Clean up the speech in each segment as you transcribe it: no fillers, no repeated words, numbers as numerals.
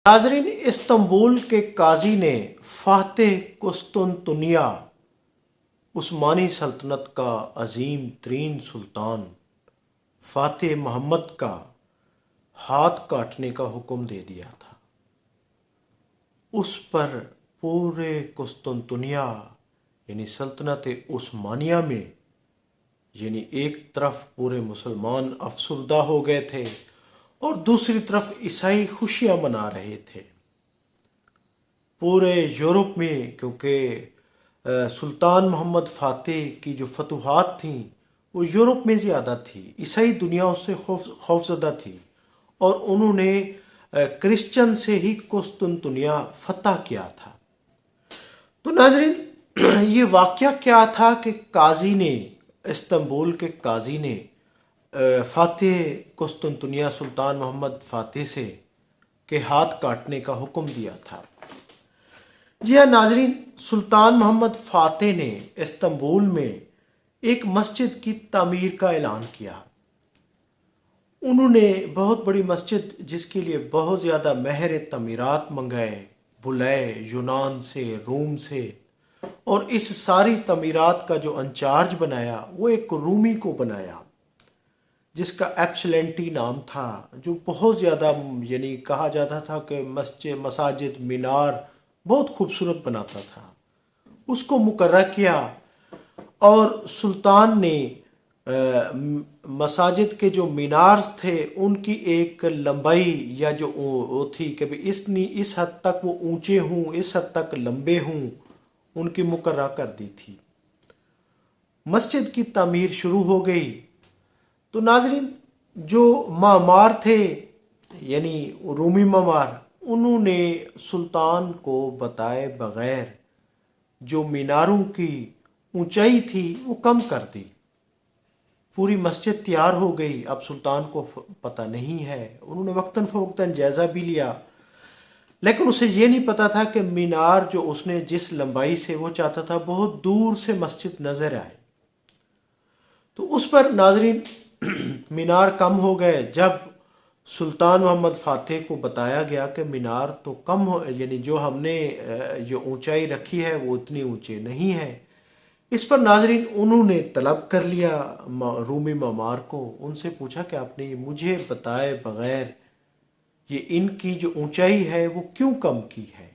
नाजरीन, इस्तंबुल के काजी ने फातेह कुस्तुनतुनिया उस्मानी सल्तनत का अजीम तरीन सुल्तान फातेह मोहम्मद का हाथ काटने का हुक्म दे दिया था। उस पर पूरे कुस्तुनतुनिया यानी सल्तनत उस्मानिया में यानी एक तरफ पूरे मुसलमान अफसुर्दा हो गए थे और दूसरी तरफ ईसाई खुशियां मना रहे थे। पूरे यूरोप में क्योंकि सुल्तान मोहम्मद फ़ातेह की जो फतूहात थीं वो यूरोप में ज़्यादा थी, ईसाई दुनिया उससे खौफज़दा थी और उन्होंने क्रिश्चियन से ही कुस्तुनतुनिया फतह किया था। तो नाज़रीन, ये वाक़या क्या था कि काजी ने इस्तंबुल के काजी ने फातेह कुस्तुनतुनिया सुल्तान मोहम्मद फ़ातेह से के हाथ काटने का हुक्म दिया था। जी हाँ नाजरीन, सुल्तान मोहम्मद फ़ातेह ने इस्तंबुल में एक मस्जिद की तामीर का ऐलान किया। उन्होंने बहुत बड़ी मस्जिद जिसके लिए बहुत ज़्यादा महर तमीरात मंगाए, बुलाए यूनान से, रूम से, और इस सारी तमीरात का जो इंचार्ज बनाया वो एक रूमी को बनाया जिसका एप्सलेंटी नाम था, जो बहुत ज़्यादा यानी कहा जाता था कि मसाजिद मीनार बहुत खूबसूरत बनाता था। उसको मुकर्रर किया और सुल्तान ने मसाजिद के जो मीनार्स थे उनकी एक लंबाई या जो वो थी कि भाई इस हद तक वो ऊंचे हों, इस हद तक लंबे हों, उनकी मुकर्रर कर दी थी। मस्जिद की तामीर शुरू हो गई। तो नाजरीन, जो मामार थे यानी रूमी मामार, उन्होंने सुल्तान को बताए बगैर जो मीनारों की ऊंचाई थी वो कम कर दी। पूरी मस्जिद तैयार हो गई। अब सुल्तान को पता नहीं है, उन्होंने वक्तन फ़वक्तन जायज़ा भी लिया, लेकिन उसे ये नहीं पता था कि मीनार जो उसने जिस लंबाई से वो चाहता था बहुत दूर से मस्जिद नज़र आए। तो उस पर नाजरीन मीनार कम हो गए। जब सुल्तान मोहम्मद फ़ातेह को बताया गया कि मीनार तो कम हो, यानी जो हमने जो ऊंचाई रखी है वो इतनी ऊंचे नहीं है, इस पर नाजरीन उन्होंने तलब कर लिया रूमी मामार को। उनसे पूछा कि आपने मुझे बताए बगैर ये इनकी जो ऊंचाई है वो क्यों कम की है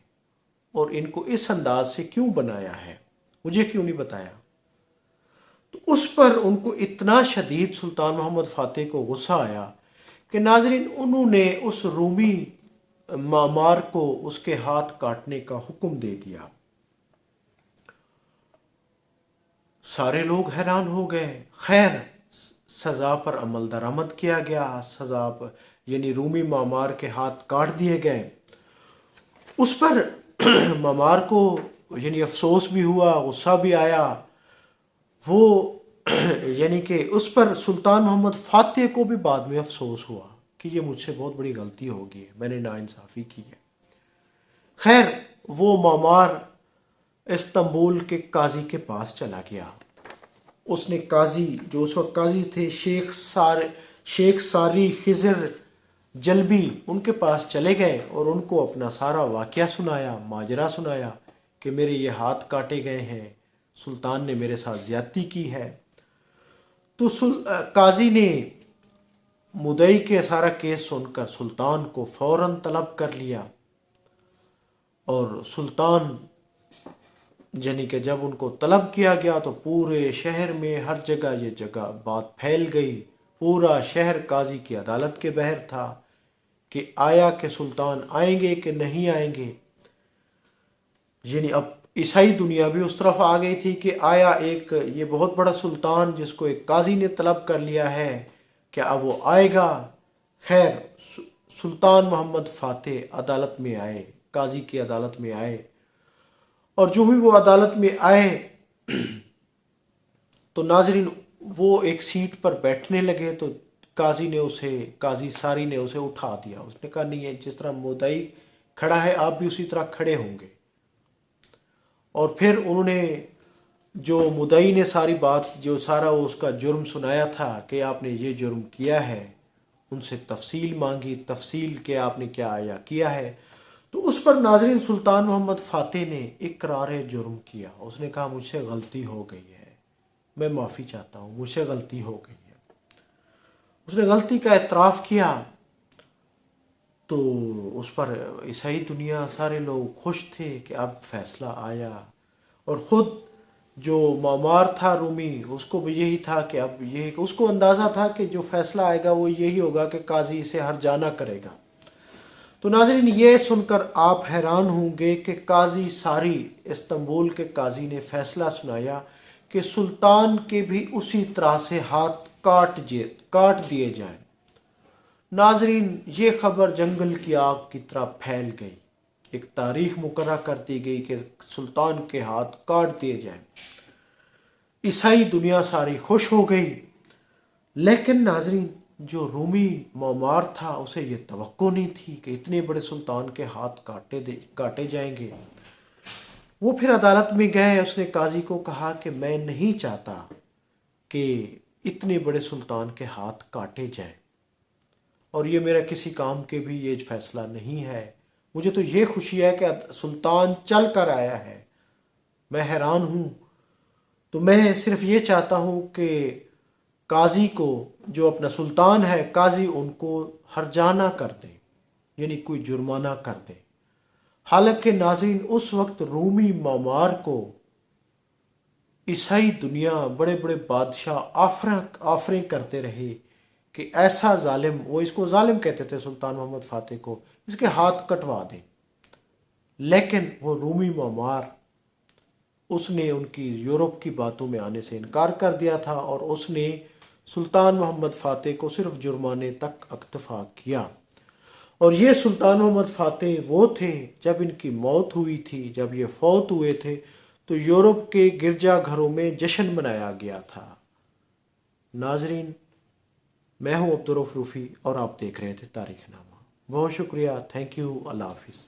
और इनको इस अंदाज से क्यों बनाया है, मुझे क्यों नहीं बताया। तो उस पर उनको इतना शदीद सुल्तान मोहम्मद फ़ातेह को गुस्सा आया कि नाजरीन उन्होंने उस रूमी मामार को उसके हाथ काटने का हुक्म दे दिया। सारे लोग हैरान हो गए। खैर, सज़ा पर अमल दरामद किया गया। सज़ा पर यानी रूमी मामार के हाथ काट दिए गए। उस पर मामार को यानी अफसोस भी हुआ, गुस्सा भी आया। वो यानी कि उस पर सुल्तान मोहम्मद फ़ातेह को भी बाद में अफसोस हुआ कि ये मुझसे बहुत बड़ी गलती हो गई है, मैंने नाइंसाफ़ी की है। खैर, वो मामार इस्तंबुल के काजी के पास चला गया। उसने काजी जो उस वक्त काजी थे शेख सारी खिजर जलबी, उनके पास चले गए और उनको अपना सारा वाक़या सुनाया, माजरा सुनाया कि मेरे ये हाथ काटे गए हैं, सुल्तान ने मेरे साथ ज़्यादती की है। तो काजी ने मुदई के सारा केस सुनकर सुल्तान को फ़ौरन तलब कर लिया और सुल्तान यानी कि जब उनको तलब किया गया तो पूरे शहर में हर जगह ये जगह बात फैल गई। पूरा शहर काजी की अदालत के बहर था कि आया कि सुल्तान आएंगे कि नहीं आएंगे। यानी अब ईसाई दुनिया भी उस तरफ आ गई थी कि आया एक ये बहुत बड़ा सुल्तान जिसको एक काजी ने तलब कर लिया है, क्या अब वो आएगा। खैर, सुल्तान मोहम्मद फ़ातेह अदालत में आए, काजी की अदालत में आए, और जो भी वो अदालत में आए तो नाजरीन वो एक सीट पर बैठने लगे तो काजी सारी ने उसे उठा दिया। उसने कहा नहीं है, जिस तरह मुद्दई खड़ा है आप भी उसी तरह खड़े होंगे। और फिर उन्होंने जो मुद्दई ने सारी बात जो सारा उसका जुर्म सुनाया था कि आपने ये जुर्म किया है, उनसे तफसील मांगी, तफसील के आपने क्या आया किया है। تو اس پر ناظرین سلطان محمد فاتح نے اقرار جرم کیا. اس نے کہا مجھ سے غلطی ہو گئی ہے، میں معافی چاہتا ہوں، مجھ سے غلطی ہو گئی ہے. اس نے غلطی کا اعتراف کیا. تو اس پر عیسائی دنیا سارے لوگ خوش تھے کہ اب فیصلہ آیا. اور خود جو معمار تھا رومی، اس کو بھی یہی تھا کہ اب یہ اس کو اندازہ تھا کہ جو فیصلہ آئے گا وہ یہی ہوگا کہ قاضی اسے ہر جانا کرے گا. تو ناظرین یہ سن کر آپ حیران ہوں گے کہ قاضی ساری استنبول کے قاضی نے فیصلہ سنایا کہ سلطان کے بھی اسی طرح سے ہاتھ کاٹ دیے جائیں. ناظرین یہ خبر جنگل کی آگ کی طرح پھیل گئی. ایک تاریخ مقررہ کر دی گئی کہ سلطان کے ہاتھ کاٹ دیے جائیں. عیسائی دنیا ساری خوش ہو گئی. لیکن ناظرین جو رومی معمار تھا اسے یہ توقع نہیں تھی کہ اتنے بڑے سلطان کے ہاتھ کاٹے جائیں گے. وہ پھر عدالت میں گئے. اس نے قاضی کو کہا کہ میں نہیں چاہتا کہ اتنے بڑے سلطان کے ہاتھ کاٹے جائیں، اور یہ میرا کسی کام کے بھی یہ فیصلہ نہیں ہے. مجھے تو یہ خوشی ہے کہ سلطان چل کر آیا ہے. میں حیران ہوں. تو میں صرف یہ چاہتا ہوں کہ قاضی کو، جو اپنا سلطان ہے، قاضی ان کو ہرجانہ کر دے، یعنی کوئی جرمانہ کر دے. حالانکہ ناظرین اس وقت رومی معمار کو عیسائی دنیا، بڑے بڑے بادشاہ آفریں کرتے رہے کہ ایسا ظالم، وہ اس کو ظالم کہتے تھے سلطان محمد فاتح کو، اس کے ہاتھ کٹوا دیں. لیکن وہ رومی معمار، اس نے ان کی یورپ کی باتوں میں آنے سے انکار کر دیا تھا، اور اس نے سلطان محمد فاتح کو صرف جرمانے تک اکتفا کیا. اور یہ سلطان محمد فاتح وہ تھے جب ان کی موت ہوئی تھی، جب یہ فوت ہوئے تھے تو یورپ کے گرجا گھروں میں جشن منایا گیا تھا. ناظرین میں ہوں عبدالرؤف روفی اور آپ دیکھ رہے تھے تاریخ نامہ. بہت شکریہ. Thank you. اللہ حافظ.